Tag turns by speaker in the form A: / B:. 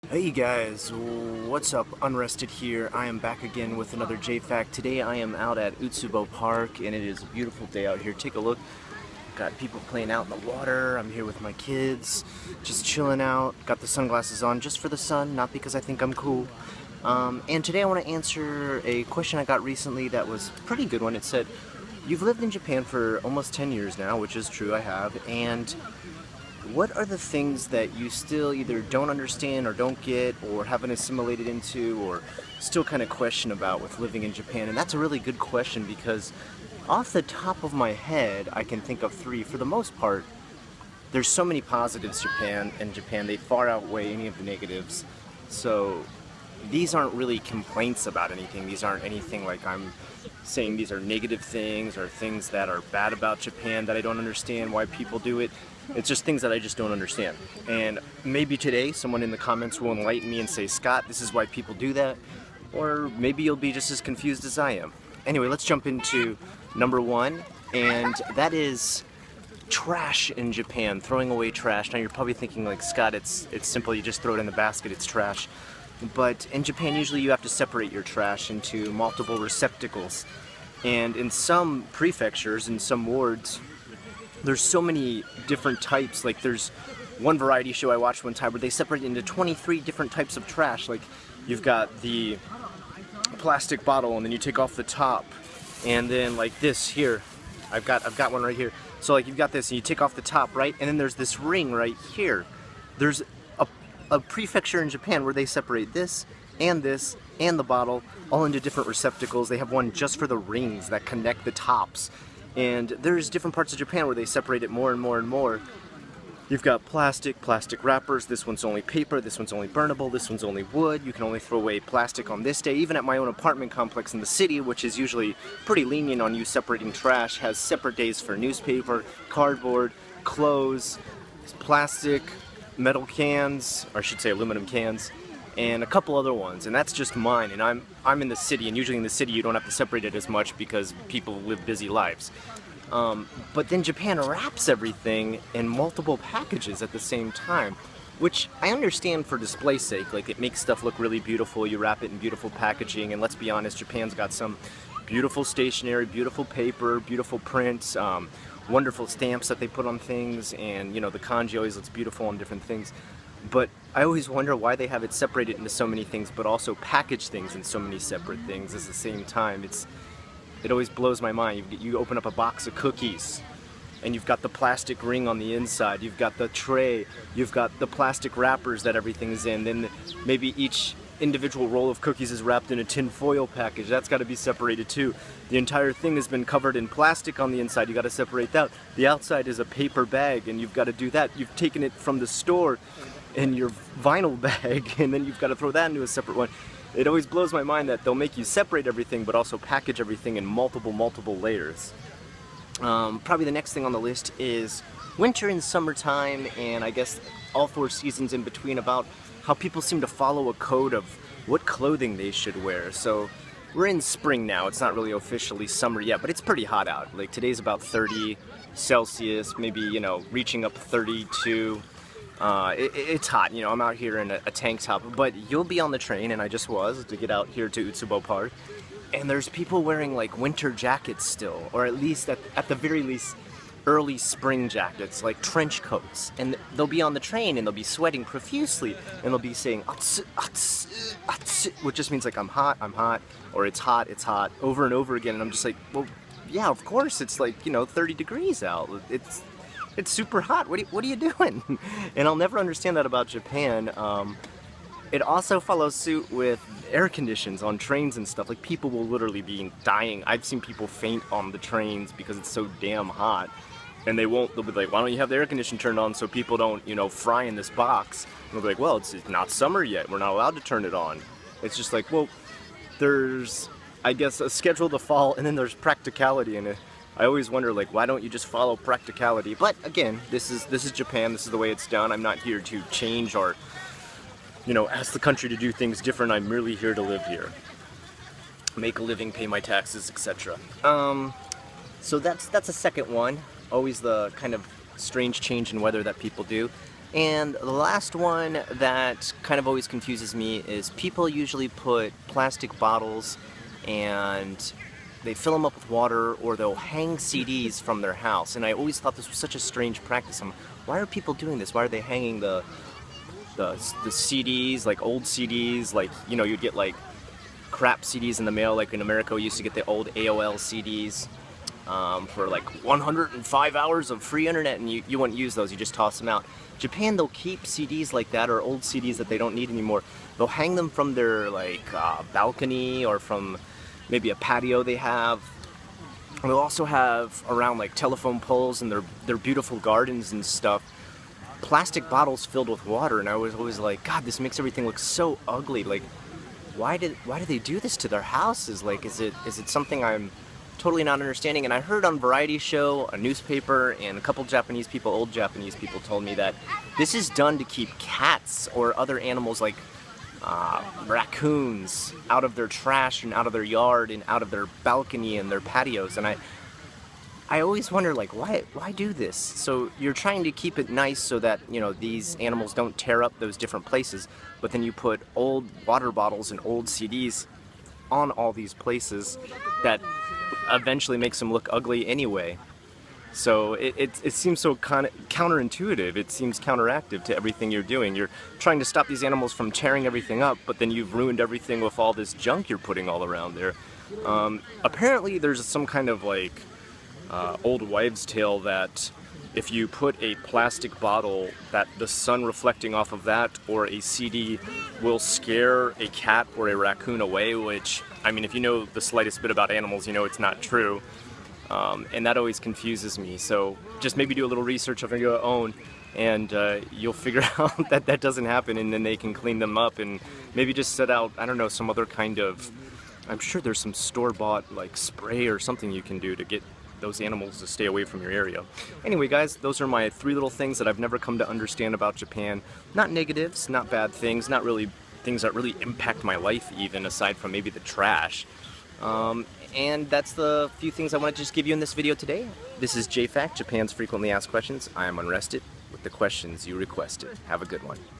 A: Hey guys, what's up? Unrested here. I am back again with another JFAQ. Today I am out at Utsubo Park and it is a beautiful day out here. Take a look. Got people playing out in the water. I'm here with my kids, just chilling out. Got the sunglasses on just for the sun, not because I think I'm cool. And today I want to answer a question I got recently that was a pretty good one. It said, you've lived in Japan for almost 10 years now, which is true, I have, and what are the things that you still either don't understand or don't get or haven't assimilated into or still kind of question about with living in Japan? And that's a really good question because off the top of my head I can think of three. For the most part, there's so many positives in Japan, they far outweigh any of the negatives. So these aren't really complaints about anything. These aren't anything like I'm saying these are negative things or things that are bad about Japan that I don't understand why people do it. It's just things that I just don't understand. And maybe today someone in the comments will enlighten me and say, Scott, this is why people do that. Or maybe you'll be just as confused as I am. Anyway, let's jump into number one, and that is trash in Japan, throwing away trash. Now you're probably thinking like, Scott, it's simple, you just throw it in the basket, it's trash. But in Japan, usually you have to separate your trash into multiple receptacles. And in some prefectures, in some wards, there's so many different types. Like there's one variety show I watched one time where they separate into 23 different types of trash. Like you've got the plastic bottle and then you take off the top, and then like this here, I've got one right here. So like you've got this and you take off the top, right? And then there's this ring right here. There's a prefecture in Japan where they separate this and the bottle all into different receptacles. They have one just for the rings that connect the tops. And there's different parts of Japan where they separate it more and more and more. You've got plastic wrappers, this one's only paper, this one's only burnable, this one's only wood. You can only throw away plastic on this day. Even at my own apartment complex in the city, which is usually pretty lenient on you separating trash, has separate days for newspaper, cardboard, clothes, plastic, metal cans, or I should say aluminum cans, and a couple other ones, and that's just mine. And I'm in the city, and usually in the city you don't have to separate it as much because people live busy lives. But then Japan wraps everything in multiple packages at the same time, which I understand for display's sake. Like it makes stuff look really beautiful, you wrap it in beautiful packaging, and let's be honest, Japan's got some beautiful stationery, beautiful paper, beautiful prints, wonderful stamps that they put on things, and you know, the kanji always looks beautiful on different things. But I always wonder why they have it separated into so many things, but also package things in so many separate things at the same time. It always blows my mind. You open up a box of cookies, and you've got the plastic ring on the inside, you've got the tray, you've got the plastic wrappers that everything's in, then maybe each individual roll of cookies is wrapped in a tin foil package. That's got to be separated too. The entire thing has been covered in plastic on the inside. You got to separate that. The outside is a paper bag, and you've got to do that. You've taken it from the store in your vinyl bag, and then you've got to throw that into a separate one. It always blows my mind that they'll make you separate everything, but also package everything in multiple layers. Probably the next thing on the list is winter and summertime, and I guess all 4 seasons in between, about how people seem to follow a code of what clothing they should wear. So we're in spring now, it's not really officially summer yet, but it's pretty hot out. Like today's about 30 Celsius, maybe, you know, reaching up 32. It's hot, you know, I'm out here in a tank top, but you'll be on the train, and I just was, to get out here to Utsubo Park, and there's people wearing like winter jackets still, or at least at the very least early spring jackets, like trench coats, and they'll be on the train and they'll be sweating profusely, and they'll be saying atsu, atsu, atsu, which just means like I'm hot, or it's hot, over and over again. And I'm just like, well, yeah, of course, it's like, you know, 30 degrees out, it's super hot, what are you doing? And I'll never understand that about Japan. It also follows suit with air conditions on trains and stuff. Like people will literally be dying. I've seen people faint on the trains because it's so damn hot. And they'll be like, why don't you have the air conditioner turned on so people don't, you know, fry in this box? And they'll be like, well, it's not summer yet, we're not allowed to turn it on. It's just like, well, there's, I guess, a schedule to follow, and then there's practicality in it. I always wonder, like, why don't you just follow practicality? But again, this is Japan, this is the way it's done. I'm not here to change or, you know, ask the country to do things different. I'm merely here to live here, make a living, pay my taxes, etc. So that's a second one. Always the kind of strange change in weather that people do. And the last one that kind of always confuses me is people usually put plastic bottles and they fill them up with water, or they'll hang CDs from their house. And I always thought this was such a strange practice. Why are people doing this? Why are they hanging the CDs, like old CDs, like, you know, you'd get like crap CDs in the mail, like in America we used to get the old AOL CDs for like 105 hours of free internet, and you wouldn't use those, you just toss them out. Japan, they'll keep CDs like that, or old CDs that they don't need anymore. They'll hang them from their like balcony, or from maybe a patio they have. And they'll also have around like telephone poles and their beautiful gardens and stuff, plastic bottles filled with water. And I was always like, God, this makes everything look so ugly. Like, why do they do this to their houses? Like, is it something I'm totally not understanding? And I heard on Variety Show, a newspaper, and a couple Japanese people, old Japanese people, told me that this is done to keep cats or other animals like raccoons out of their trash and out of their yard and out of their balcony and their patios. And I always wonder, like, why do this? So you're trying to keep it nice so that, you know, these animals don't tear up those different places, but then you put old water bottles and old CDs on all these places that eventually makes them look ugly anyway. So it seems so counterintuitive. It seems counteractive to everything you're doing. You're trying to stop these animals from tearing everything up, but then you've ruined everything with all this junk you're putting all around there. Apparently there's some kind of like old wives' tale that if you put a plastic bottle, that the sun reflecting off of that or a CD will scare a cat or a raccoon away, which, I mean, if you know the slightest bit about animals, you know it's not true. And that always confuses me. So just maybe do a little research of your own, and you'll figure out that that doesn't happen, and then they can clean them up, and maybe just set out, I don't know, some other kind of, I'm sure there's some store-bought like spray or something you can do to get those animals to stay away from your area. Anyway guys, those are my 3 little things that I've never come to understand about Japan. Not negatives, not bad things, not really things that really impact my life even, aside from maybe the trash. And that's the few things I wanted to just give you in this video today. This is JFAQ, Japan's Frequently Asked Questions. I am Unrested with the questions you requested. Have a good one.